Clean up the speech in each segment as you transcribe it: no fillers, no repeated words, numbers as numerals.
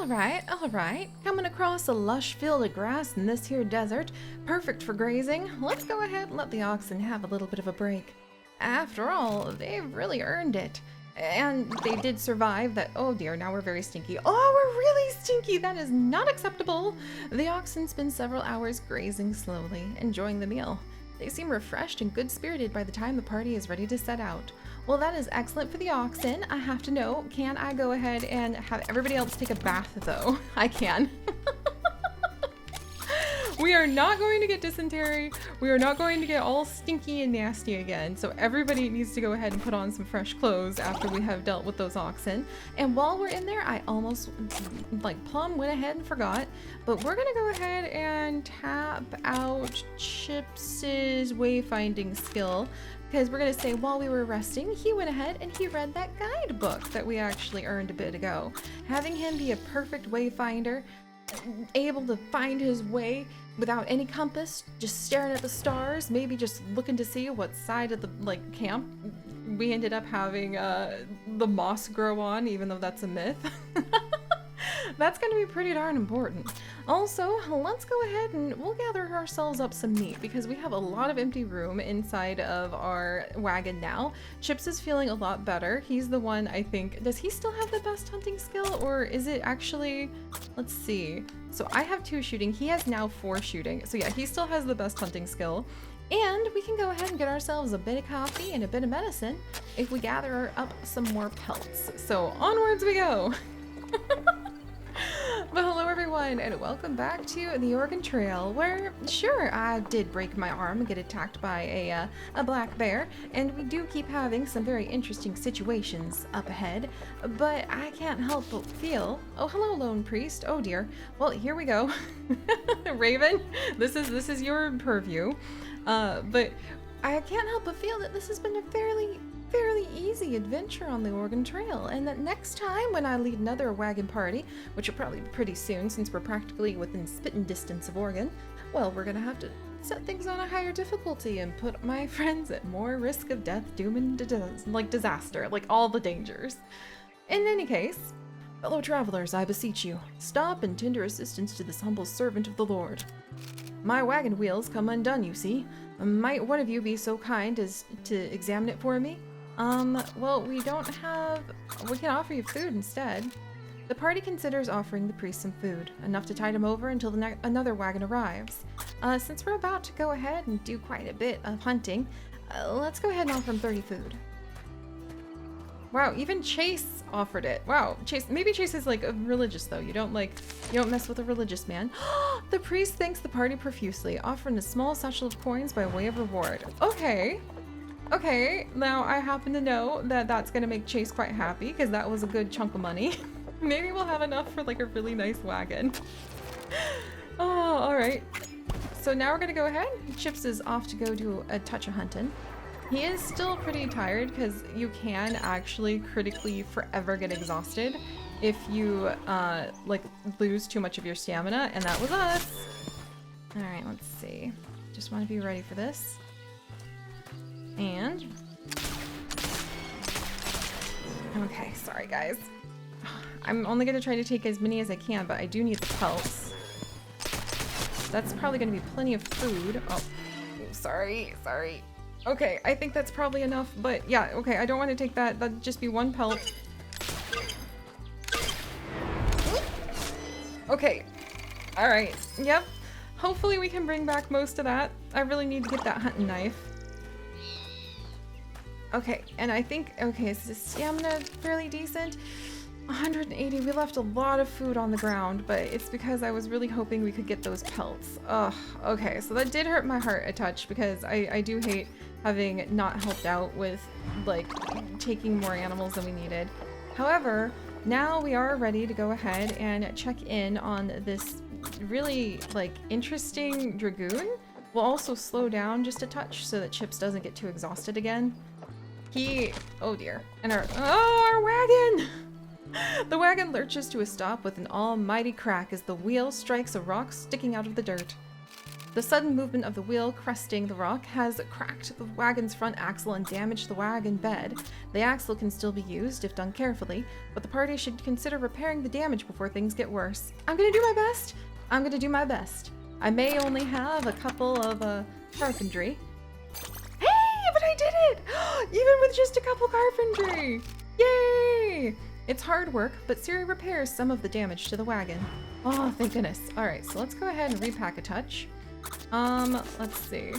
Alright. Coming across a lush field of grass in this here desert, perfect for grazing. Let's go ahead and let the oxen have a little bit of a break. After all, they've really earned it. And they did survive that. Oh dear, now we're very stinky. Oh, we're really stinky! That is not acceptable! The oxen spend several hours grazing slowly, enjoying the meal. They seem refreshed and good-spirited by the time the party is ready to set out. Well, that is excellent for the oxen. I have to know, can I go ahead and have everybody else take a bath, though? I can. We are not going to get dysentery. We are not going to get all stinky and nasty again. So everybody needs to go ahead and put on some fresh clothes after we have dealt with those oxen. And while we're in there, I almost, plumb went ahead and forgot. But we're gonna go ahead and tap out Chips's wayfinding skill. Because we're gonna say while we were resting, he went ahead and he read that guidebook that we actually earned a bit ago. Having him be a perfect wayfinder, able to find his way without any compass, just staring at the stars, maybe just looking to see what side of the camp we ended up having the moss grow on, even though that's a myth. That's going to be pretty darn important. Also, let's go ahead and we'll gather ourselves up some meat because we have a lot of empty room inside of our wagon now. Chips is feeling a lot better. He's the one, I think, does he still have the best hunting skill, or is it actually, let's see. So I have 2 shooting, he has now 4 shooting. So yeah, he still has the best hunting skill. And we can go ahead and get ourselves a bit of coffee and a bit of medicine if we gather up some more pelts. So onwards we go. But hello everyone, and welcome back to the Oregon Trail, where, sure, I did break my arm and get attacked by a black bear, and we do keep having some very interesting situations up ahead, but I can't help but feel... Oh, hello, Lone Priest. Oh dear. Well, here we go. Raven, this is your purview. But I can't help but feel that this has been a fairly easy adventure on the Oregon Trail, and that next time when I lead another wagon party, which will probably be pretty soon since we're practically within spitting distance of Oregon, well, we're gonna have to set things on a higher difficulty and put my friends at more risk of death, doom, and disaster, like all the dangers. In any case, fellow travelers, I beseech you, stop and tender assistance to this humble servant of the Lord. My wagon wheels come undone, you see. Might one of you be so kind as to examine it for me? Well, we can offer you food instead. The party considers offering the priest some food, enough to tide him over until another wagon arrives. Since we're about to go ahead and do quite a bit of hunting, let's go ahead and offer him 30 food. Wow, even Chase offered it. Wow, Chase, maybe Chase is religious though. You don't mess with a religious man. The priest thanks the party profusely, offering a small satchel of coins by way of reward. Okay, now I happen to know that that's gonna make Chase quite happy because that was a good chunk of money. Maybe we'll have enough for a really nice wagon. Oh, alright. So now we're gonna go ahead. Chips is off to go do a touch of hunting. He is still pretty tired because you can actually critically forever get exhausted if you lose too much of your stamina, and that was us. Alright, let's see. Just want to be ready for this. And okay, sorry guys. I'm only gonna try to take as many as I can, but I do need the pelts. That's probably gonna be plenty of food. Oh, sorry. Okay, I think that's probably enough, but yeah, okay, I don't want to take that. That'd just be 1 pelt. Okay, alright, yep. Hopefully we can bring back most of that. I really need to get that hunting knife. Okay, and I think, okay, is the stamina fairly decent? 180, we left a lot of food on the ground, but it's because I was really hoping we could get those pelts. Ugh, okay, so that did hurt my heart a touch because I do hate having not helped out with, taking more animals than we needed. However, now we are ready to go ahead and check in on this really, interesting dragoon. We'll also slow down just a touch so that Chips doesn't get too exhausted again. Oh dear, and our wagon! The wagon lurches to a stop with an almighty crack as the wheel strikes a rock sticking out of the dirt. The sudden movement of the wheel cresting the rock has cracked the wagon's front axle and damaged the wagon bed. The axle can still be used if done carefully, but the party should consider repairing the damage before things get worse. I'm gonna do my best. I'm gonna do my best. I may only have a couple of carpentry. Hey, but I did it! Even with just a couple carpentry! Yay! It's hard work, but Siri repairs some of the damage to the wagon. Oh, thank goodness. All right, so let's go ahead and repack a touch. Let's see.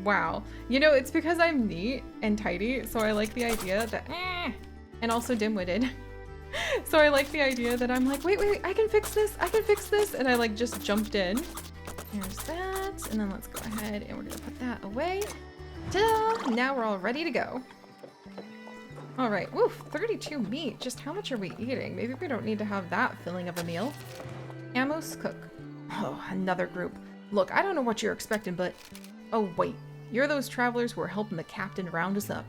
Wow. You know, it's because I'm neat and tidy, so I like the idea that, and also dim-witted. So I like the idea that I'm like, wait, I can fix this, and I like just jumped in. Here's that, and then let's go ahead and we're gonna put that away. Ta-da! Now we're all ready to go. All right, woof, 32 meat. Just how much are we eating? Maybe we don't need to have that filling of a meal. Amos cook. Oh, another group. Look, I don't know what you're expecting, but... Oh, wait. You're those travelers who are helping the captain round us up.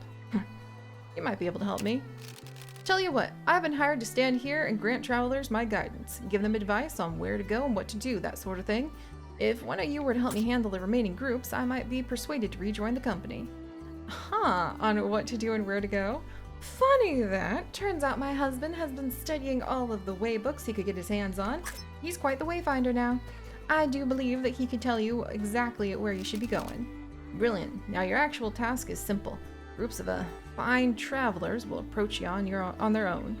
You might be able to help me. Tell you what, I've been hired to stand here and grant travelers my guidance, give them advice on where to go and what to do, that sort of thing. If one of you were to help me handle the remaining groups, I might be persuaded to rejoin the company. Huh, on what to do and where to go? Funny that. Turns out my husband has been studying all of the way books he could get his hands on. He's quite the wayfinder now. I do believe that he could tell you exactly where you should be going. Brilliant. Now your actual task is simple. Groups of fine travelers will approach you on their own.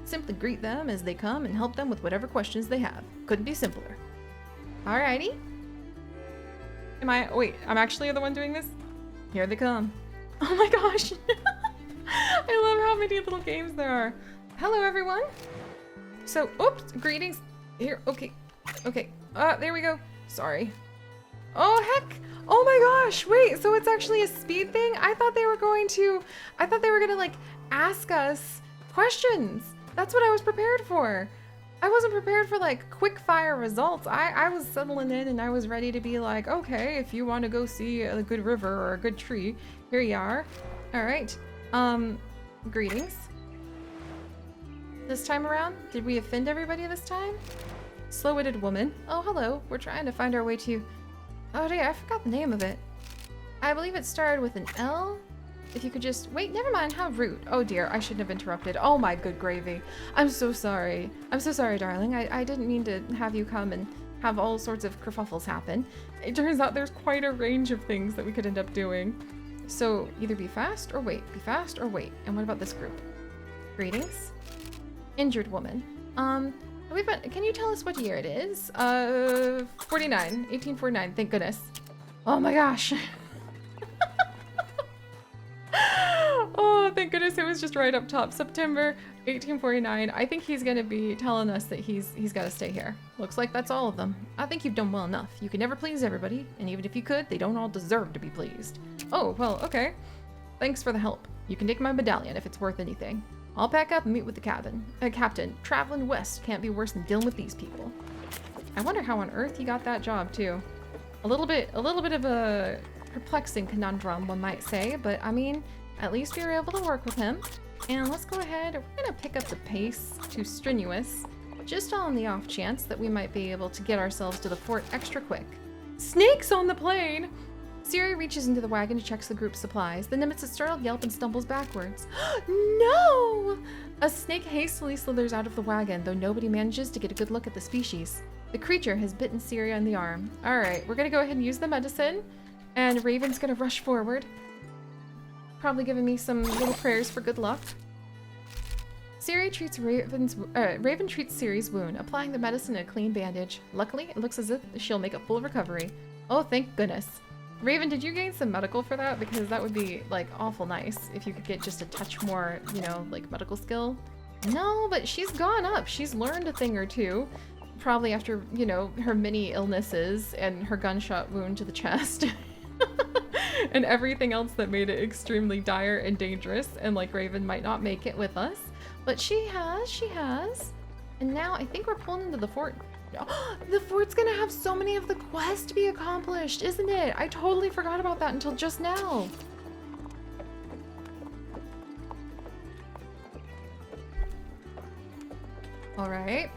Simply greet them as they come and help them with whatever questions they have. Couldn't be simpler. Alrighty. Wait, I'm actually the one doing this? Here they come. Oh my gosh. I love how many little games there are. Hello, everyone. So, oops, greetings. Here, okay. There we go. Sorry. Oh, heck. Oh my gosh. Wait, so it's actually a speed thing? I thought they were gonna, like, ask us questions. That's what I was prepared for. I wasn't prepared for, like, quick fire results. I was settling in and I was ready to be like, okay, if you want to go see a good river or a good tree, here you are. All right. Greetings. This time around, did we offend everybody this time? Slow-witted woman. Oh, hello. We're trying to find our way to... Oh, dear, I forgot the name of it. I believe it started with an L. If you could just... Wait, never mind. How rude. Oh, dear. I shouldn't have interrupted. Oh, my good gravy. I'm so sorry. I'm so sorry, darling. I didn't mean to have you come and have all sorts of kerfuffles happen. It turns out there's quite a range of things that we could end up doing. So, either be fast or wait. Be fast or wait. And what about this group? Greetings. Injured woman. Can you tell us what year it is? 1849. Thank goodness. Oh my gosh. Oh, thank goodness it was just right up top. September 1849. I think he's gonna be telling us that he's gotta stay here. Looks like that's all of them. I think you've done well enough. You can never please everybody, and even if you could, they don't all deserve to be pleased. Oh, well, okay. Thanks for the help. You can take my medallion if it's worth anything. I'll pack up and meet with the captain. Traveling west can't be worse than dealing with these people. I wonder how on earth he got that job too. A little bit of a perplexing conundrum, one might say, but I mean, at least we were able to work with him. And let's go ahead, we're gonna pick up the pace to strenuous, just on the off chance that we might be able to get ourselves to the fort extra quick. Snakes on the plane! Siri reaches into the wagon to check the group's supplies. The Nimitz startled yelp and stumbles backwards. No! A snake hastily slithers out of the wagon, though nobody manages to get a good look at the species. The creature has bitten Siri on the arm. Alright, we're gonna go ahead and use the medicine, and Raven's gonna rush forward. Probably giving me some little prayers for good luck. Raven treats Siri's wound, applying the medicine in a clean bandage. Luckily, it looks as if she'll make a full recovery. Oh, thank goodness. Raven, did you gain some medical for that? Because that would be, like, awful nice if you could get just a touch more, you know, like, medical skill. No, but she's gone up. She's learned a thing or two. Probably after, you know, her many illnesses and her gunshot wound to the chest. And everything else that made it extremely dire and dangerous. And, like, Raven might not make it with us. But she has. And now I think we're pulling into the fort. The fort's gonna have so many of the quests to be accomplished, isn't it? I totally forgot about that until just now. Alright.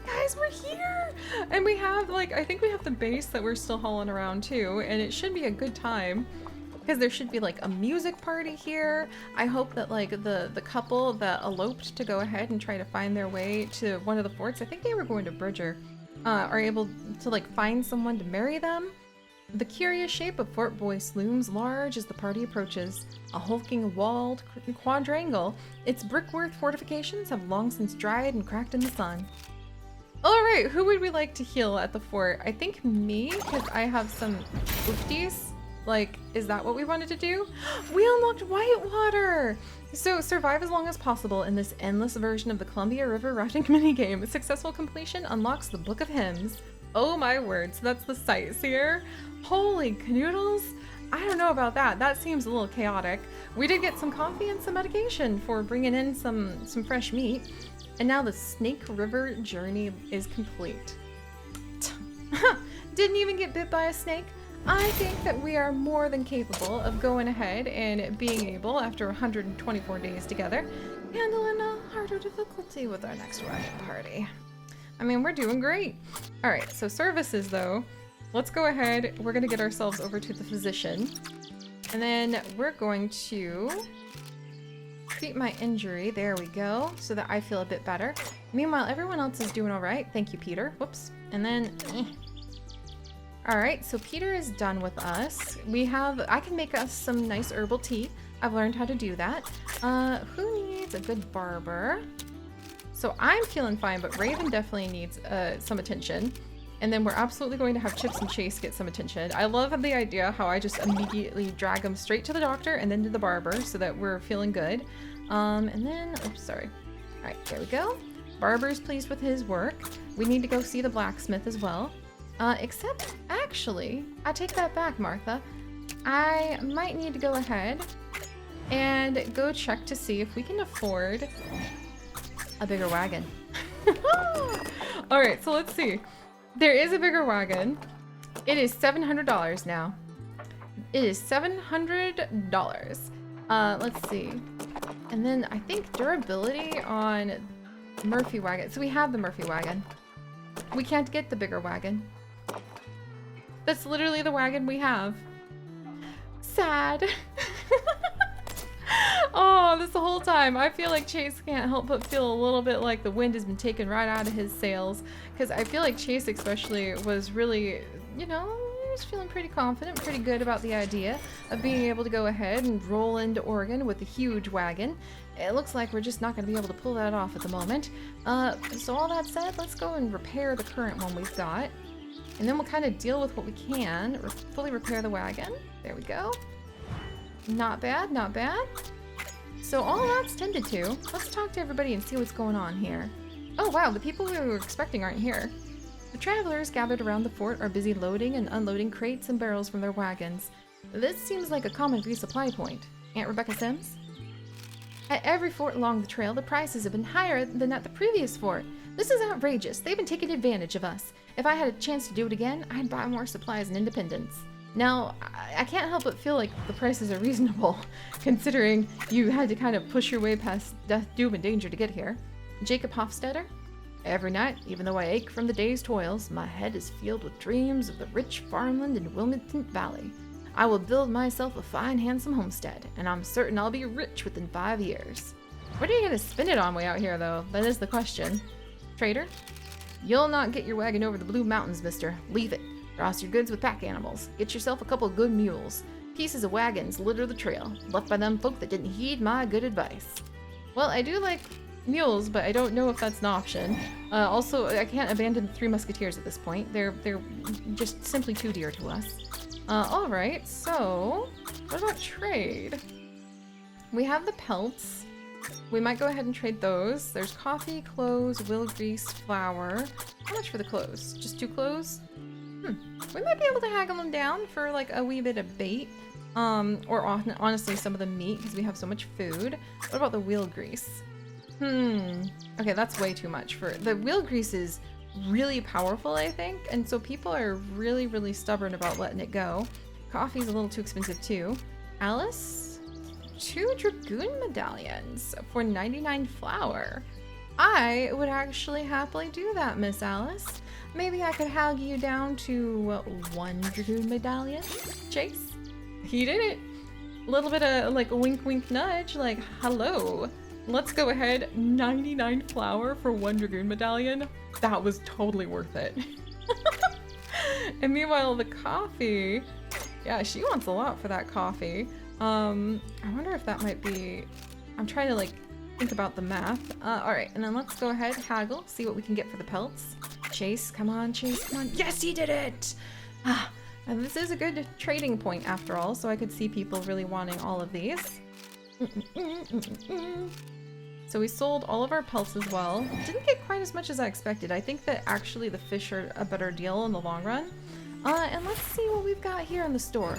Guys, guys, we're here! And we have, like, I think we have the base that we're still hauling around too, and it should be a good time. Because there should be like a music party here. I hope that like the couple that eloped to go ahead and try to find their way to one of the forts, I think they were going to Bridger, are able to like find someone to marry them. The curious shape of Fort Boyce looms large as the party approaches. A hulking walled quadrangle, its brickwork fortifications have long since dried and cracked in the sun. Alright, who would we like to heal at the fort? I think me, because I have some oofties. Like, is that what we wanted to do? We unlocked Whitewater! So, survive as long as possible in this endless version of the Columbia River rafting minigame. Successful completion unlocks the Book of Hymns. Oh my word, so that's the sightseer? Holy canoodles! I don't know about that. That seems a little chaotic. We did get some coffee and some medication for bringing in some fresh meat. And now the Snake River journey is complete. Didn't even get bit by a snake? I think that we are more than capable of going ahead and being able, after 124 days together, handling a harder difficulty with our next wagon party. I mean, we're doing great. All right, so services though, let's go ahead. We're gonna get ourselves over to the physician, and then we're going to treat my injury. There we go, so that I feel a bit better. Meanwhile, everyone else is doing all right. Thank you, Peter. Whoops. And then, Alright, so Peter is done with us. I can make us some nice herbal tea. I've learned how to do that. Who needs a good barber? So I'm feeling fine, but Raven definitely needs some attention. And then we're absolutely going to have Chips and Chase get some attention. I love the idea how I just immediately drag them straight to the doctor and then to the barber so that we're feeling good. And then, oops, sorry. Alright, there we go. Barber's pleased with his work. We need to go see the blacksmith as well. Except, actually, I take that back, Martha. I might need to go ahead and go check to see if we can afford a bigger wagon. Alright, so let's see. There is a bigger wagon. It is $700 now. It is $700. Let's see. And then I think durability on Murphy wagon. So we have the Murphy wagon. We can't get the bigger wagon. That's literally the wagon we have. Sad. Oh, this whole time I feel like Chase can't help but feel a little bit like the wind has been taken right out of his sails, because I feel like Chase especially was really, you know, he was feeling pretty confident, pretty good about the idea of being able to go ahead and roll into Oregon with a huge wagon. It looks like we're just not going to be able to pull that off at the moment. So all that said, let's go and repair the current one we've got. And then we'll kind of deal with what we can. Fully repair the wagon. There we go. Not bad, not bad. So all that's tended to. Let's talk to everybody and see what's going on here. Oh wow, the people we were expecting aren't here. The travelers gathered around the fort are busy loading and unloading crates and barrels from their wagons. This seems like a common resupply point. Aunt Rebecca Sims? At every fort along the trail, the prices have been higher than at the previous fort. This is outrageous. They've been taking advantage of us. If I had a chance to do it again, I'd buy more supplies and independence. Now, I can't help but feel like the prices are reasonable, considering you had to kind of push your way past death, doom, and danger to get here. Jacob Hofstetter? Every night, even though I ache from the day's toils, my head is filled with dreams of the rich farmland in Wilmington Valley. I will build myself a fine, handsome homestead, and I'm certain I'll be rich within 5 years. What are you going to spend it on way out here, though? That is the question. Trader? You'll not get your wagon over the Blue Mountains, mister. Leave it. Cross your goods with pack animals. Get yourself a couple of good mules. Pieces of wagons litter the trail, left by them folk that didn't heed my good advice. Well, I do like mules, but I don't know if that's an option. Also, I can't abandon the Three Musketeers at this point. They're just simply too dear to us. Alright, so what about trade? We have the pelts. We might go ahead and trade those. There's coffee, clothes, wheel grease, flour. How much for the clothes? Just 2 clothes? We might be able to haggle them down for like a wee bit of bait. Or honestly some of the meat because we have so much food. What about the wheel grease? Okay, that's way too much for... The wheel grease is really powerful, I think, and so people are really, really stubborn about letting it go. Coffee's a little too expensive too. Alice? 2 Dragoon medallions for 99 flour. I would actually happily do that, Miss Alice. Maybe I could hog you down to 1 Dragoon medallion, Chase. He did it. A little bit of like a wink wink nudge, like hello. Let's go ahead, 99 flour for 1 Dragoon medallion. That was totally worth it. And meanwhile, the coffee, yeah, she wants a lot for that coffee. I wonder if that might be, I'm trying to like think about the math. All right, and then let's go ahead, haggle, see what we can get for the pelts. Chase, come on, Chase, come on. Yes, he did it! Ah, and this is a good trading point after all, so I could see people really wanting all of these. So we sold all of our pelts as well. Didn't get quite as much as I expected. I think that actually the fish are a better deal in the long run. And let's see what we've got here in the store.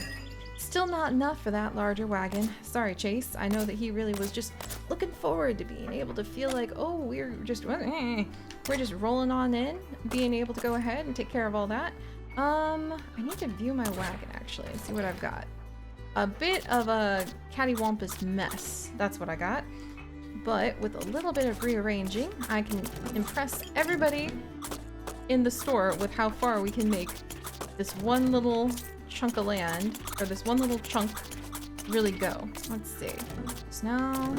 Still not enough for that larger wagon. Sorry, Chase. I know that he really was just looking forward to being able to feel like, oh, we're just rolling on in, being able to go ahead and take care of all that. I need to view my wagon actually and see what I've got. A bit of a cattywampus mess. That's what I got. But with a little bit of rearranging, I can impress everybody in the store with how far we can make this one little chunk of land, or this one little chunk, really go. Let's see. So now,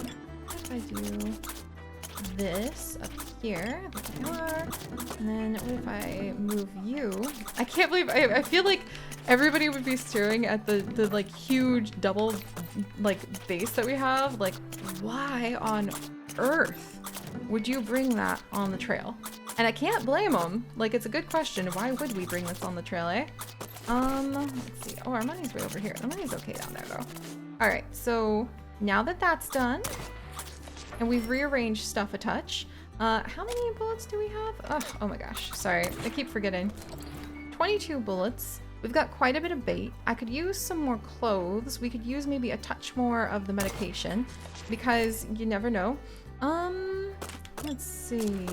if I do this up here, and then what if I move you? I can't believe, I feel like everybody would be staring at the like huge double like base that we have. Like, why on earth would you bring that on the trail? And I can't blame them. Like, it's a good question. Why would we bring this on the trail, eh? Let's see. Oh, our money's way over here. The money's okay down there though. All right, so now that that's done and we've rearranged stuff a touch, how many bullets do we have? Oh my gosh, sorry, I keep forgetting. 22 bullets. We've got quite a bit of bait. I could use some more clothes. We could use maybe a touch more of the medication because you never know. Let's see.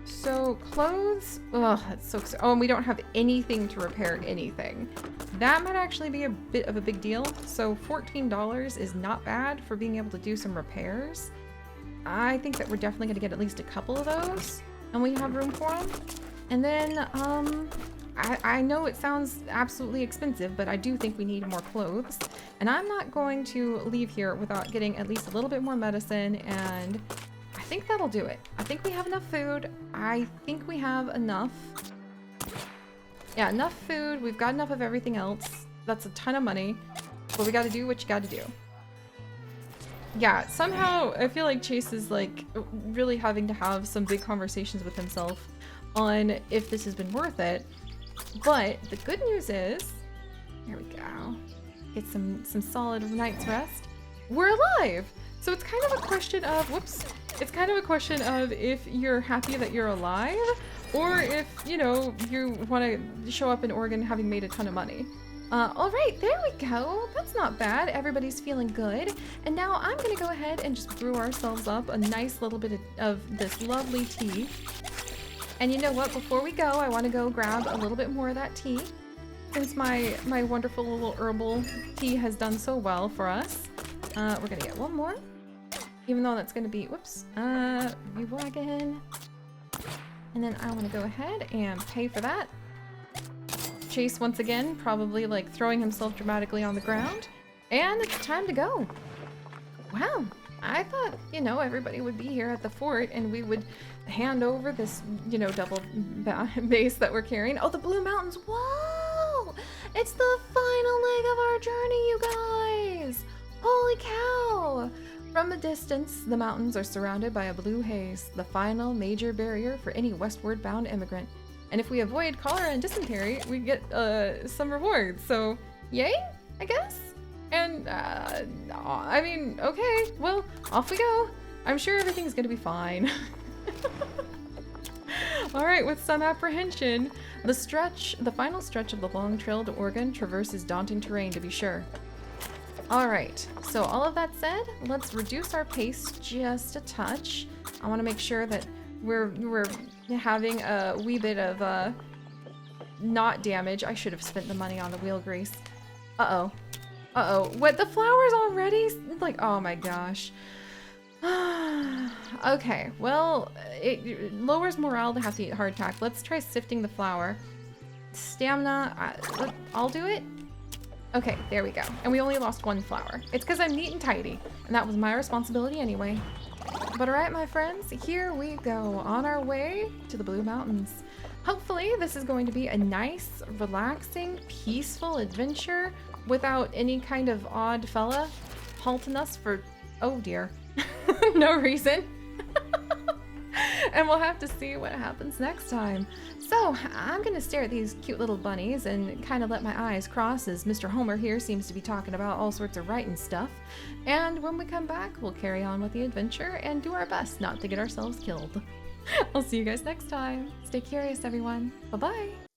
So clothes, oh, that's so, oh, and we don't have anything to repair anything. That might actually be a bit of a big deal. So $14 is not bad for being able to do some repairs. I think that we're definitely gonna get at least a couple of those and we have room for them. And then, I know it sounds absolutely expensive, but I do think we need more clothes. And I'm not going to leave here without getting at least a little bit more medicine, and I think that'll do it. I think we have enough food. I think we have enough. Yeah, enough food. We've got enough of everything else. That's a ton of money, but we gotta do what you gotta do. Yeah, somehow I feel like Chase is like really having to have some big conversations with himself on if this has been worth it. But the good news is, here we go, get some solid night's rest. We're alive! So it's kind of a question of, whoops, it's kind of a question of if you're happy that you're alive, or if, you know, you want to show up in Oregon having made a ton of money. All right, there we go. That's not bad. Everybody's feeling good. And now I'm gonna go ahead and just brew ourselves up a nice little bit of this lovely tea. And you know what, before we go, I want to go grab a little bit more of that tea, since my wonderful little herbal tea has done so well for us. We're gonna get one more, even though that's gonna be, whoops, Wagon. And then I want to go ahead and pay for that. Chase once again, probably like throwing himself dramatically on the ground. And it's time to go. Wow. I thought, you know, everybody would be here at the fort and we would hand over this, you know, double base that we're carrying. Oh, the Blue Mountains. Whoa! It's the final leg of our journey, you guys! Holy cow! From a distance, the mountains are surrounded by a blue haze, the final major barrier for any westward bound immigrant. And if we avoid cholera and dysentery, we get some rewards. So, yay, I guess? And, I mean, okay, well, off we go. I'm sure everything's gonna be fine. Alright, with some apprehension, the final stretch of the long trail to Oregon traverses daunting terrain, to be sure. Alright, so all of that said, let's reduce our pace just a touch. I want to make sure that we're having a wee bit of, not damage. I should have spent the money on the wheel grease. Uh-oh. Uh-oh. What, the flowers already? Like, oh my gosh. Okay, well, it lowers morale to have to eat hardtack. Let's try sifting the flour. Stamina, I'll do it. Okay, there we go. And we only lost 1 flower. It's because I'm neat and tidy, and that was my responsibility anyway. But alright, my friends, here we go on our way to the Blue Mountains. Hopefully, this is going to be a nice, relaxing, peaceful adventure without any kind of odd fella halting us for, oh dear, no reason. And we'll have to see what happens next time. So, I'm gonna stare at these cute little bunnies and kind of let my eyes cross as Mr. Homer here seems to be talking about all sorts of writing stuff. And when we come back, we'll carry on with the adventure and do our best not to get ourselves killed. I'll see you guys next time. Stay curious, everyone. Bye-bye.